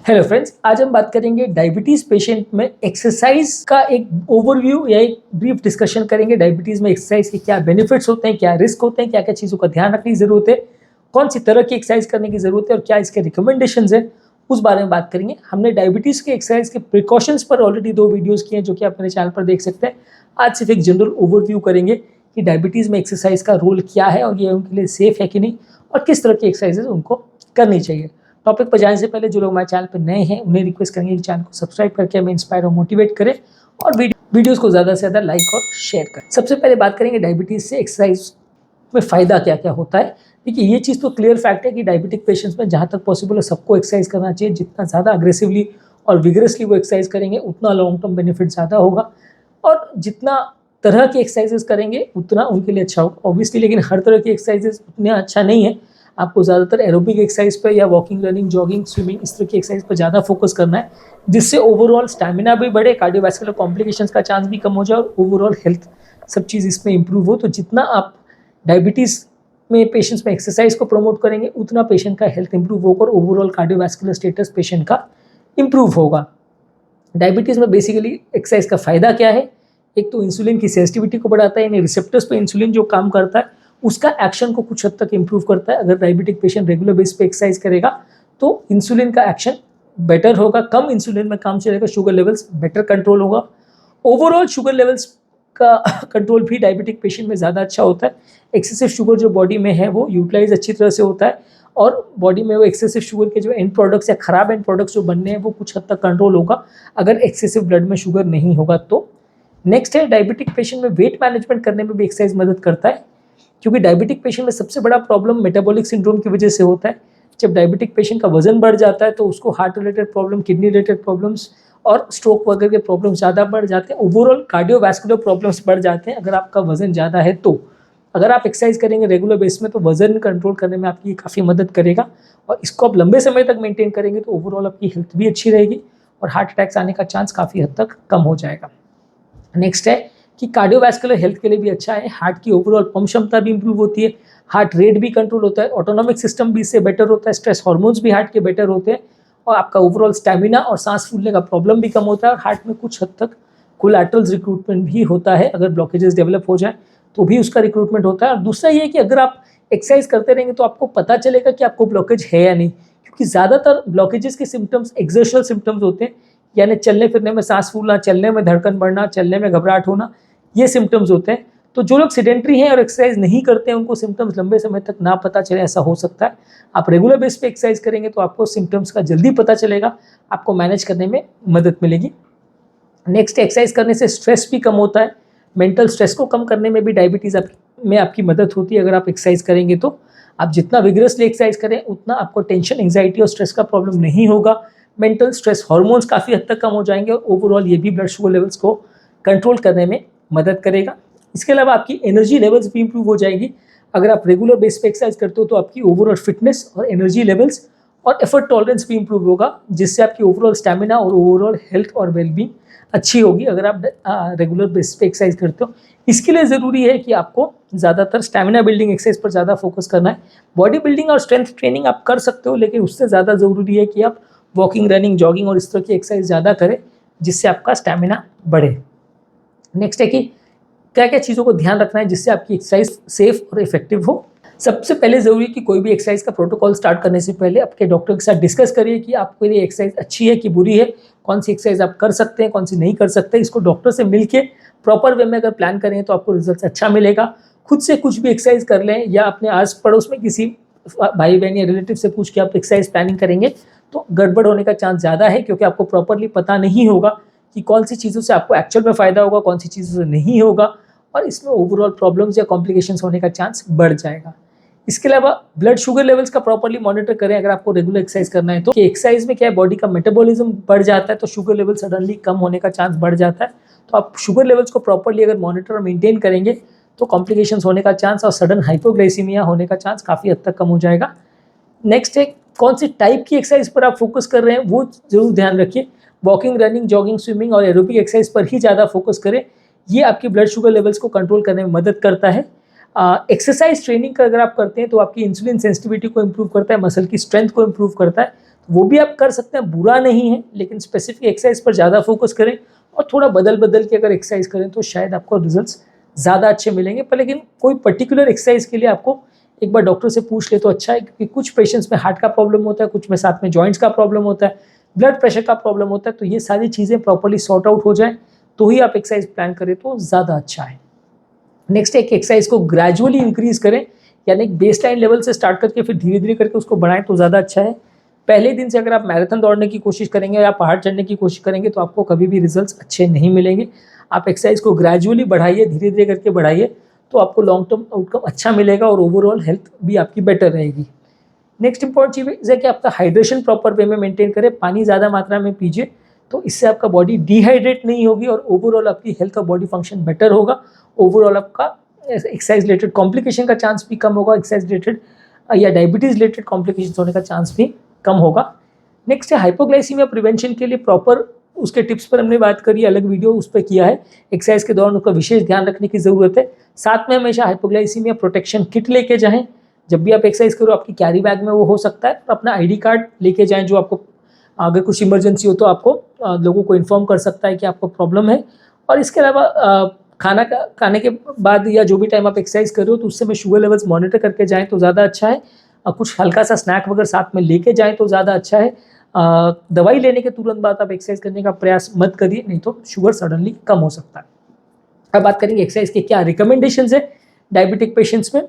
Hello friends, आज हम बात करेंगे डायबिटीज पेशेंट में एक्सरसाइज का एक ओवरव्यू या एक ब्रीफ डिस्कशन करेंगे। डायबिटीज में एक्सरसाइज के क्या बेनिफिट्स होते हैं, क्या रिस्क होते हैं, क्या क्या चीज़ों का ध्यान रखने की जरूरत है, कौन सी तरह की एक्सरसाइज करने की जरूरत है और क्या इसके रिकमेंडेशंस है, उस बारे में बात करेंगे। हमने डायबिटीज के एक्सरसाइज के प्रिकॉशंस पर ऑलरेडी 2 वीडियोज़ किए हैं जो कि आप मेरे चैनल पर देख सकते हैं। आज सिर्फ एक जनरल ओवरव्यू करेंगे कि डायबिटीज़ में एक्सरसाइज का रोल क्या है और ये उनके लिए सेफ है कि नहीं और किस तरह की एक्सरसाइजेज उनको करनी चाहिए। टॉपिक पर जाने से पहले जो लोग हमारे चैनल पर नए हैं उन्हें रिक्वेस्ट करेंगे कि चैनल को सब्सक्राइब करके हमें इंस्पायर और मोटिवेट करें और वीडियोस को ज़्यादा से ज़्यादा लाइक और शेयर करें। सबसे पहले बात करेंगे डायबिटीज़ से एक्सरसाइज में फ़ायदा क्या क्या होता है। देखिए, ये चीज़ तो क्लियर फैक्ट है कि डायबिटिक पेशेंट्स में जहाँ तक पॉसिबल है सबको एक्सरसाइज करना चाहिए। जितना ज़्यादा अग्रेसिवली और विगरसली वो एक्सरसाइज करेंगे उतना लॉन्ग टर्म बेनिफिट ज़्यादा होगा और जितना तरह की एक्सरसाइजेस करेंगे उतना उनके लिए अच्छा होगा ऑब्वियसली। लेकिन हर तरह की एक्सरसाइजेस उतना अच्छा नहीं है। आपको ज़्यादातर एरोबिक एक्सरसाइज पर या वॉकिंग, रनिंग, जॉगिंग, स्विमिंग इस तरह की एक्सरसाइज पर ज़्यादा फोकस करना है, जिससे ओवरऑल स्टैमिना भी बढ़े, कार्डियोवैस्कुलर कॉम्प्लिकेशंस का चांस भी कम हो जाए और ओवरऑल हेल्थ सब चीज़ इसमें इंप्रूव हो। तो जितना आप डायबिटीज़ में पेशेंट्स में एक्सरसाइज को प्रमोट करेंगे उतना पेशेंट का हेल्थ इंप्रूव होगा और ओवरऑल कार्डियोवैस्कुलर स्टेटस पेशेंट का इंप्रूव होगा। डायबिटीज़ में बेसिकली एक्सरसाइज का फ़ायदा क्या है? एक तो इंसुलिन की सेंसिटिविटी को बढ़ाता है, यानी रिसेप्टर्स पे इंसुलिन जो काम करता है उसका एक्शन को कुछ हद तक इंप्रूव करता है। अगर डायबिटिक पेशेंट रेगुलर बेस पे एक्सरसाइज करेगा तो इंसुलिन का एक्शन बेटर होगा, कम इंसुलिन में काम चलेगा, शुगर लेवल्स बेटर कंट्रोल होगा। ओवरऑल शुगर लेवल्स का कंट्रोल भी डायबिटिक पेशेंट में ज़्यादा अच्छा होता है। एक्सेसिव शुगर जो बॉडी में है वो यूटिलाइज अच्छी तरह से होता है और बॉडी में वो एक्सेसिव शुगर के जो एंड प्रोडक्ट्स या खराब एंड प्रोडक्ट्स जो बनने हैं वो कुछ हद तक कंट्रोल होगा अगर एक्सेसिव ब्लड में शुगर नहीं होगा तो। नेक्स्ट है, डायबिटिक पेशेंट में वेट मैनेजमेंट करने में भी एक्सरसाइज मदद करता है, क्योंकि डायबिटिक पेशेंट में सबसे बड़ा प्रॉब्लम मेटाबॉलिक सिंड्रोम की वजह से होता है। जब डायबिटिक पेशेंट का वजन बढ़ जाता है तो उसको heart related problem, kidney related problems और स्ट्रोक वगैरह के प्रॉब्लम ज़्यादा बढ़ जाते हैं। ओवरऑल कार्डियोवैस्कुलर प्रॉब्लम्स बढ़ जाते हैं अगर आपका वजन ज़्यादा है तो। अगर आप एक्सरसाइज करेंगे रेगुलर बेस में तो वजन कंट्रोल करने में आपकी काफ़ी मदद करेगा और इसको आप लंबे समय तक मेंटेन करेंगे तो ओवरऑल आपकी हेल्थ भी अच्छी रहेगी और हार्ट अटैक्स आने का चांस काफ़ी हद तक कम हो जाएगा। नेक्स्ट है कि कार्डियोवैस्कुलर हेल्थ के लिए भी अच्छा है। हार्ट की ओवरऑल पंप क्षमता भी इंप्रूव होती है, हार्ट रेट भी कंट्रोल होता है, ऑटोनॉमिक सिस्टम भी इससे बेटर होता है, स्ट्रेस हार्मोन्स भी हार्ट के बेटर होते हैं और आपका ओवरऑल स्टैमिना और सांस फूलने का प्रॉब्लम भी कम होता है और हार्ट में कुछ हद तक कोलैटरल्स रिक्रूटमेंट भी होता है। अगर ब्लॉकेजेस डेवलप हो जाए तो भी उसका रिक्रूटमेंट होता है। और दूसरा ये है कि अगर आप एक्सरसाइज करते रहेंगे तो आपको पता चलेगा कि आपको ब्लॉकेज है या नहीं, क्योंकि ज़्यादातर ब्लॉकेजेस के सिम्टम्स एक्सर्शनल सिम्टम्स होते हैं, यानी चलने फिरने में सांस फूलना, चलने में धड़कन बढ़ना, चलने में घबराहट होना, ये सिम्टम्स होते हैं। तो जो लोग सेडेंट्री हैं और एक्सरसाइज नहीं करते हैं उनको सिम्टम्स लंबे समय तक ना पता चले, ऐसा हो सकता है। आप रेगुलर बेस पे एक्सरसाइज करेंगे तो आपको सिम्टम्स का जल्दी पता चलेगा, आपको मैनेज करने में मदद मिलेगी। नेक्स्ट, एक्सरसाइज करने से स्ट्रेस भी कम होता है। मेंटल स्ट्रेस को कम करने में भी डायबिटीज़ में आपकी मदद होती है। अगर आप एक्सरसाइज करेंगे तो आप जितना विगरसली एक्सरसाइज करें उतना आपको टेंशन, एंग्जाइटी और स्ट्रेस का प्रॉब्लम नहीं होगा। मेंटल स्ट्रेस हार्मोन्स काफ़ी हद तक कम हो जाएंगे और ओवरऑल ये भी ब्लड शुगर लेवल्स को कंट्रोल करने में मदद करेगा। इसके अलावा आपकी एनर्जी लेवल्स भी इंप्रूव हो जाएगी। अगर आप रेगुलर बेस पे एक्सरसाइज करते हो तो आपकी ओवरऑल फिटनेस और एनर्जी लेवल्स और एफर्ट टॉलरेंस भी इंप्रूव होगा, जिससे आपकी ओवरऑल स्टैमिना और ओवरऑल हेल्थ और वेलबींग अच्छी होगी अगर आप रेगुलर बेस पे एक्सरसाइज करते हो। इसके लिए ज़रूरी है कि आपको ज़्यादातर स्टैमिना बिल्डिंग एक्सरसाइज पर ज़्यादा फोकस करना है। बॉडी बिल्डिंग और स्ट्रेंथ ट्रेनिंग आप कर सकते हो, लेकिन उससे ज़्यादा ज़रूरी है कि आप वॉकिंग, रनिंग, जॉगिंग और इस तरह की एक्सरसाइज ज़्यादा करें जिससे आपका स्टैमिना बढ़े। नेक्स्ट है कि क्या क्या चीज़ों को ध्यान रखना है जिससे आपकी एक्सरसाइज सेफ और इफेक्टिव हो। सबसे पहले ज़रूरी है कि कोई भी एक्सरसाइज का प्रोटोकॉल स्टार्ट करने से पहले आपके डॉक्टर के साथ डिस्कस करिए कि आपके लिए एक्सरसाइज अच्छी है कि बुरी है, कौन सी एक्सरसाइज आप कर सकते हैं, कौन सी नहीं कर सकते। इसको डॉक्टर से मिलके प्रॉपर वे में अगर प्लान करें तो आपको रिजल्ट अच्छा मिलेगा। खुद से कुछ भी एक्सरसाइज कर लें या अपने आस पड़ोस में किसी भाई बहन या रिलेटिव से पूछ के आप एक्सरसाइज प्लानिंग करेंगे तो गड़बड़ होने का चांस ज़्यादा है, क्योंकि आपको प्रॉपरली पता नहीं होगा कि कौन सी चीज़ों से आपको एक्चुअल में फ़ायदा होगा, कौन सी चीज़ों से नहीं होगा और इसमें ओवरऑल प्रॉब्लम्स या कॉम्प्लिकेशंस होने का चांस बढ़ जाएगा। इसके अलावा ब्लड शुगर लेवल्स का प्रॉपरली मॉनिटर करें अगर आपको रेगुलर एक्सरसाइज करना है तो। कि एक्सरसाइज में क्या है, बॉडी का मेटाबॉलिज्म बढ़ जाता है तो शुगर लेवल सडनली कम होने का चांस बढ़ जाता है। तो आप शुगर लेवल्स को प्रॉपरली अगर मॉनिटर और मेंटेन करेंगे तो कॉम्प्लिकेशंस होने का चांस और सडन हाइपोग्लाइसीमिया होने का चांस काफ़ी हद तक कम हो जाएगा। नेक्स्ट है, कौन सी टाइप की एक्सरसाइज पर आप फोकस कर रहे हैं वो जरूर ध्यान रखिए। वॉकिंग, रनिंग, जॉगिंग, स्विमिंग और एरोबिक एक्सरसाइज पर ही ज़्यादा फोकस करें, ये आपकी ब्लड शुगर लेवल्स को कंट्रोल करने में मदद करता है। एक्सरसाइज ट्रेनिंग का अगर आप करते हैं तो आपकी इंसुलिन सेंसिटिविटी को इंप्रूव करता है, मसल की स्ट्रेंथ को इंप्रूव करता है। वो भी आप कर सकते हैं, बुरा नहीं है, लेकिन स्पेसिफिक एक्सरसाइज पर ज़्यादा फोकस करें और थोड़ा बदल बदल के अगर एक्सरसाइज करें तो शायद आपको रिजल्ट्स ज़्यादा अच्छे मिलेंगे। पर लेकिन कोई पर्टिकुलर एक्सरसाइज के लिए आपको एक बार डॉक्टर से पूछ ले तो अच्छा है, क्योंकि कुछ पेशेंट्स में हार्ट का प्रॉब्लम होता है, कुछ में साथ में जॉइंट्स का प्रॉब्लम होता है, ब्लड प्रेशर का प्रॉब्लम होता है। तो ये सारी चीज़ें प्रॉपरली सॉर्ट आउट हो जाए तो ही आप एक्सरसाइज प्लान करें तो ज़्यादा अच्छा है। नेक्स्ट एक एक्सरसाइज को ग्रेजुअली इंक्रीज करें, यानी बेस लाइन लेवल से स्टार्ट करके फिर धीरे धीरे करके उसको बढ़ाएं तो ज़्यादा अच्छा है। पहले दिन से अगर आप मैराथन दौड़ने की कोशिश करेंगे या पहाड़ चढ़ने की कोशिश करेंगे तो आपको कभी भी रिजल्ट्स अच्छे नहीं मिलेंगे। आप एक्सरसाइज को ग्रेजुअली बढ़ाइए, धीरे धीरे करके बढ़ाइए, तो आपको लॉन्ग टर्म आउटकम अच्छा मिलेगा और ओवरऑल हेल्थ भी आपकी बेटर रहेगी। नेक्स्ट इंपॉर्टेंट चीज़ है कि आपका हाइड्रेशन प्रॉपर वे में मेंटेन करें, पानी ज़्यादा मात्रा में पीजिए, तो इससे आपका बॉडी डिहाइड्रेट नहीं होगी और ओवरऑल आपकी हेल्थ और बॉडी फंक्शन बेटर होगा। ओवरऑल आपका एक्सरसाइज रिलेटेड कॉम्प्लिकेशन का चांस भी कम होगा, एक्सरसाइज रिलेटेड या डायबिटीज रिलेटेड कॉम्प्लिकेशन होने का चांस भी कम होगा। नेक्स्ट है हाइपोग्लाइसीमिया प्रिवेंशन के लिए प्रॉपर उसके टिप्स पर हमने बात करी, अलग वीडियो उस पर किया है। एक्सरसाइज के दौरान उसका विशेष ध्यान रखने की ज़रूरत है। साथ में हमेशा हाइपोग्लाइसीमिया प्रोटेक्शन किट लेके जाएं, जब भी आप एक्सरसाइज करो आपकी कैरी बैग में वो हो सकता है, और अपना ID कार्ड लेके जाएं जो आपको अगर कुछ इमरजेंसी हो तो आपको लोगों को इन्फॉर्म कर सकता है कि आपको प्रॉब्लम है। और इसके अलावा खाने के बाद या जो भी टाइम आप एक्सरसाइज कर रहे हो तो उससे में शुगर लेवल्स मॉनिटर करके जाएं तो ज़्यादा अच्छा है। कुछ हल्का सा स्नैक वगैरह साथ में लेके जाएं तो ज़्यादा अच्छा है। दवाई लेने के तुरंत बाद आप एक्सरसाइज करने का प्रयास मत करिए, नहीं तो शुगर सडनली कम हो सकता है। अब बात करेंगे एक्सरसाइज के क्या रिकमेंडेशंस है डायबिटिक पेशेंट्स में।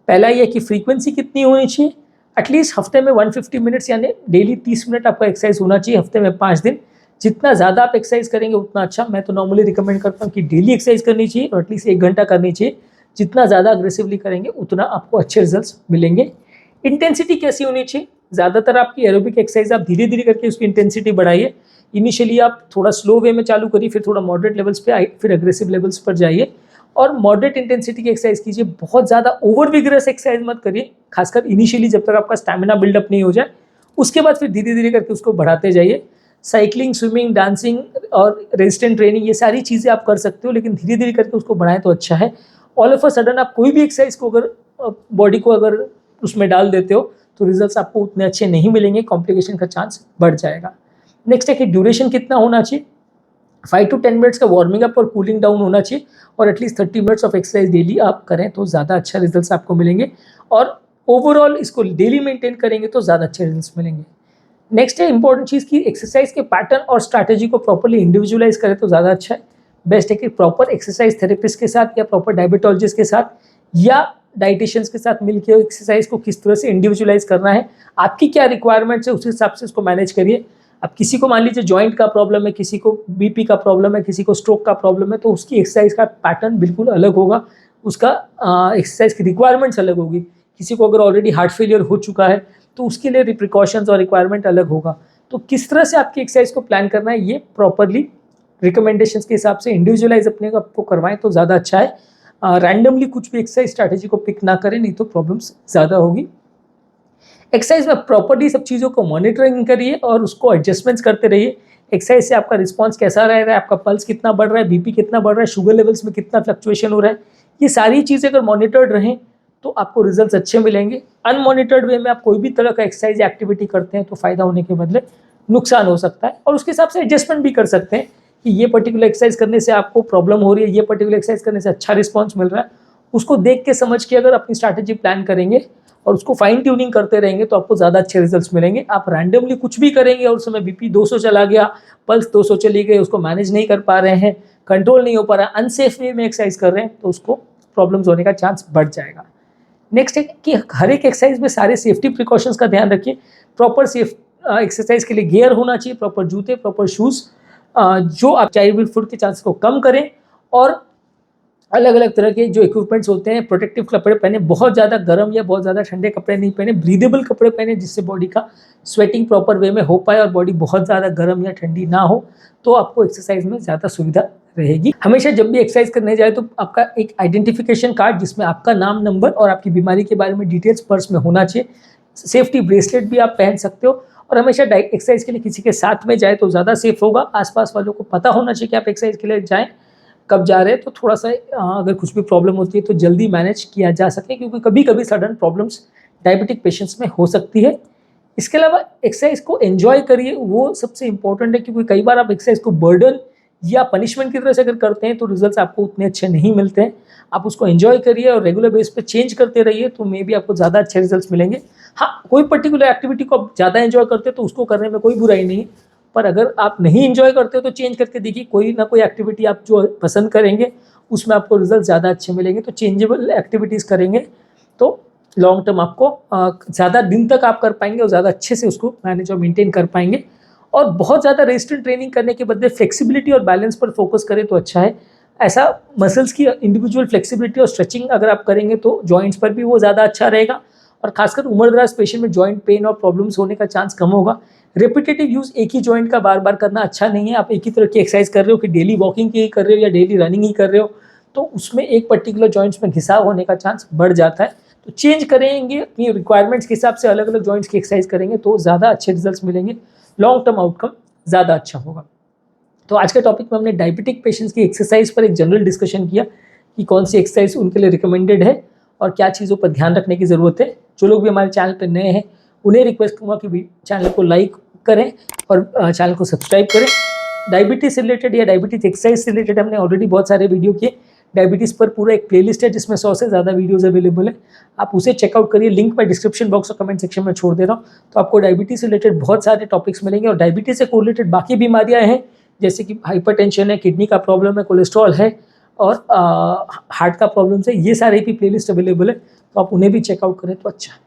पहला ये कि फ्रीक्वेंसी कितनी होनी चाहिए, एटलीस्ट हफ्ते में 150 मिनट्स यानी डेली 30 मिनट आपका एक्सरसाइज होना चाहिए, हफ्ते में 5 दिन। जितना ज़्यादा आप एक्सरसाइज करेंगे उतना अच्छा। मैं तो नॉर्मली रिकमेंड करता हूँ कि डेली एक्सरसाइज करनी चाहिए और एटलीस्ट 1 घंटा करनी चाहिए। जितना ज़्यादा अग्रेसिवली करेंगे उतना आपको अच्छे रिजल्ट्स मिलेंगे। इंटेंसिटी कैसी होनी चाहिए, ज़्यादातर आपकी एरोबिक एक्सरसाइज आप धीरे धीरे करके उसकी इंटेंसिटी बढ़ाइए। इनिशियली आप थोड़ा स्लो वे में चालू करिए, फिर थोड़ा मॉडरेट लेवल्स पे आइए, फिर अग्रेसिव लेवल्स पर जाइए और मॉडरेट इंटेंसिटी की एक्सरसाइज कीजिए। बहुत ज़्यादा ओवर विगरस एक्सरसाइज मत करिए, खासकर इनिशियली जब तक आपका स्टैमिना बिल्डअप नहीं हो जाए। उसके बाद फिर धीरे धीरे करके उसको बढ़ाते जाइए। साइकिलिंग, स्विमिंग, डांसिंग और रेजिस्टेंट ट्रेनिंग, ये सारी चीज़ें आप कर सकते हो, लेकिन धीरे धीरे करके उसको बढ़ाएं तो अच्छा है। ऑल ऑफ अ सडन आप कोई भी एक्सरसाइज को अगर बॉडी को अगर उसमें डाल देते हो तो रिजल्ट्स आपको उतने अच्छे नहीं मिलेंगे, कॉम्प्लिकेशन का चांस बढ़ जाएगा। नेक्स्ट है कि ड्यूरेशन कितना होना चाहिए। 5 to 10 मिनट्स का वार्मिंग अप और कूलिंग डाउन होना चाहिए और at least 30 minutes of exercise daily आप करें तो ज़्यादा अच्छा रिजल्ट्स आपको मिलेंगे और ओवरऑल इसको डेली मेंटेन करेंगे तो ज़्यादा अच्छे रिजल्ट्स मिलेंगे। नेक्स्ट है इंपॉर्टेंट चीज़ की एक्सरसाइज के पैटर्न और स्ट्रैटेजी को प्रॉपरली इंडिविजुअलाइज करें तो ज़्यादा अच्छा है। बेस्ट है कि प्रॉपर एक्सरसाइज थेरेपिस्ट के साथ या प्रॉपर डायबिटोलॉजिस्ट के साथ या डाइटिशियंस के साथ मिलकर एक्सरसाइज को किस तरह से इंडिविजुअलाइज करना है, आपकी क्या रिक्वायरमेंट्स है उस हिसाब से उसको मैनेज करिए। अब किसी को मान लीजिए जॉइंट का प्रॉब्लम है, किसी को बीपी का प्रॉब्लम है, किसी को स्ट्रोक का प्रॉब्लम है, तो उसकी एक्सरसाइज का पैटर्न बिल्कुल अलग होगा, उसका एक्सरसाइज की रिक्वायरमेंट्स अलग होगी। किसी को अगर ऑलरेडी हार्ट फेलियर हो चुका है तो उसके लिए प्रिकॉशंस और रिक्वायरमेंट अलग होगा। तो किस तरह से आपकी एक्सरसाइज को प्लान करना है ये प्रॉपरली रिकमेंडेशंस के हिसाब से इंडिविजुअलाइज अपने आपको करवाएं तो ज़्यादा अच्छा है। रैंडमली कुछ भी एक्सरसाइज स्ट्रैटेजी को पिक ना करें, नहीं तो प्रॉब्लम्स ज़्यादा होगी। एक्सरसाइज में प्रॉपर्ली सब चीज़ों को मॉनिटरिंग करिए और उसको एडजस्टमेंट्स करते रहिए। एक्सरसाइज से आपका रिस्पांस कैसा रह रहा है, आपका पल्स कितना बढ़ रहा है, बीपी कितना बढ़ रहा है, शुगर लेवल्स में कितना फ्लक्चुएशन हो रहा है, ये सारी चीज़ें अगर मॉनिटर्ड रहें तो आपको रिजल्ट्स अच्छे मिलेंगे। अनमॉनिटर्ड वे में आप कोई भी तरह का एक्सरसाइज एक्टिविटी करते हैं तो फ़ायदा होने के बदले नुकसान हो सकता है और उसके हिसाब से एडजस्टमेंट भी कर सकते हैं कि ये पर्टिकुलर एक्सरसाइज करने से आपको प्रॉब्लम हो रही है, ये पर्टिकुलर एक्सरसाइज करने से अच्छा रिस्पॉन्स मिल रहा है। उसको देख के समझ के अगर अपनी स्ट्रैटेजी प्लान करेंगे और उसको फाइन ट्यूनिंग करते रहेंगे तो आपको ज़्यादा अच्छे रिजल्ट्स मिलेंगे। आप रैंडमली कुछ भी करेंगे और उस समय बीपी 200 चला गया, पल्स 200 चली गई, उसको मैनेज नहीं कर पा रहे हैं, कंट्रोल नहीं हो पा रहा है, अनसेफ वे में एक्सरसाइज कर रहे हैं तो उसको प्रॉब्लम्स होने का चांस बढ़ जाएगा। नेक्स्ट है कि हर एक एक्सरसाइज में सारे सेफ्टी प्रिकॉशंस का ध्यान रखिए। प्रॉपर सेफ एक्सरसाइज के लिए गियर होना चाहिए, प्रॉपर जूते, प्रॉपर शूज़ जो आप चाइल्ड फूड के चांस को कम करें और अलग अलग तरह के जो इक्विपमेंट्स होते हैं, प्रोटेक्टिव कपड़े पहने, बहुत ज़्यादा गर्म या बहुत ज़्यादा ठंडे कपड़े नहीं पहने, ब्रीदेबल कपड़े पहने जिससे बॉडी का स्वेटिंग प्रॉपर वे में हो पाए और बॉडी बहुत ज़्यादा गर्म या ठंडी ना हो, तो आपको एक्सरसाइज में ज़्यादा सुविधा रहेगी। हमेशा जब भी एक्सरसाइज करने जाए तो आपका एक आइडेंटिफिकेशन कार्ड जिसमें आपका नाम, नंबर और आपकी बीमारी के बारे में डिटेल्स पर्स में होना चाहिए। सेफ्टी ब्रेसलेट भी आप पहन सकते हो और हमेशा एक्सरसाइज के लिए किसी के साथ में जाए तो ज़्यादा सेफ होगा। आसपास वालों को पता होना चाहिए कि आप एक्सरसाइज के लिए जाएँ, कब जा रहे हैं, तो थोड़ा सा अगर कुछ भी प्रॉब्लम होती है तो जल्दी मैनेज किया जा सके, क्योंकि कभी कभी सडन प्रॉब्लम्स डायबिटिक पेशेंट्स में हो सकती है। इसके अलावा एक्सरसाइज को एंजॉय करिए, वो सबसे इंपॉर्टेंट है, क्योंकि कई बार आप एक्सरसाइज को बर्डन या पनिशमेंट की तरह से अगर करते हैं तो रिजल्ट्स आपको उतने अच्छे नहीं मिलते हैं। आप उसको एंजॉय करिए और रेगुलर बेस पे चेंज करते रहिए, तो मे बी आपको ज़्यादा अच्छे रिजल्ट्स मिलेंगे। हाँ, कोई पर्टिकुलर एक्टिविटी को आप ज़्यादा एंजॉय करते हो तो उसको करने में कोई बुराई नहीं है, पर अगर आप नहीं एंजॉय करते हो तो चेंज करके देखिए, कोई ना कोई एक्टिविटी आप जो पसंद करेंगे उसमें आपको रिजल्ट ज़्यादा अच्छे मिलेंगे। तो चेंजेबल एक्टिविटीज़ करेंगे तो लॉन्ग टर्म आपको ज़्यादा दिन तक आप कर पाएंगे और ज़्यादा अच्छे से उसको मैनेज और मेंटेन कर पाएंगे। और बहुत ज़्यादा रेजिस्टेंट ट्रेनिंग करने के बदले फ्लेक्सिबिलिटी और बैलेंस पर फोकस करें तो अच्छा है। ऐसा मसल्स की इंडिविजुअल फ्लेक्सिबिलिटी और स्ट्रेचिंग अगर आप करेंगे तो जॉइंट्स पर भी वो ज़्यादा अच्छा रहेगा, और खासकर उम्रदराज पेशेंट में जॉइंट पेन और प्रॉब्लम्स होने का चांस कम होगा। रिपीटेटिव यूज़ एक ही जॉइंट का बार बार करना अच्छा नहीं है। आप एक ही तरह की एक्सरसाइज कर रहे हो कि डेली वॉकिंग की कर रहे हो या डेली रनिंग ही कर रहे हो, तो उसमें एक पर्टिकुलर जॉइंट्स में घिसाव होने का चांस बढ़ जाता है। तो चेंज करेंगे, अपनी रिक्वायरमेंट्स के हिसाब से अलग अलग जॉइंट्स की एक्सरसाइज करेंगे तो ज़्यादा अच्छे रिजल्ट्स मिलेंगे, लॉन्ग टर्म आउटकम ज़्यादा अच्छा होगा। तो आज के टॉपिक में हमने डायबिटिक पेशेंट्स की एक्सरसाइज पर एक जनरल डिस्कशन किया कि कौन सी एक्सरसाइज उनके लिए रिकमेंडेड है और क्या चीज़ों पर ध्यान रखने की ज़रूरत है। जो लोग भी हमारे चैनल पर नए हैं उन्हें रिक्वेस्ट करूँगा कि चैनल को लाइक करें और चैनल को सब्सक्राइब करें। डायबिटीज़ से रिलेटेड या डायबिटीज़ एक्सरसाइज से रिलेटेड हमने ऑलरेडी बहुत सारे वीडियो किए। डायबिटीज़ पर पूरा एक प्लेलिस्ट है जिसमें 100 से ज़्यादा वीडियोज़ अवेलेबल है, आप उसे चेकआउट करिए। लिंक मैं डिस्क्रिप्शन बॉक्स और कमेंट सेक्शन में छोड़ दे रहा हूँ। तो आपको डायबिटीज़ से रिलेटेड बहुत सारे टॉपिक्स मिलेंगे, और डायबिटीज़ से कोरिलेटेड बाकी बीमारियाँ हैं जैसे कि हाइपरटेंशन है, किडनी का प्रॉब्लम है, कोलेस्ट्रॉल है और हार्ट का प्रॉब्लम है, ये सारे भी प्लेलिस्ट अवेलेबल है, तो आप उन्हें भी चेकआउट करें तो अच्छा है।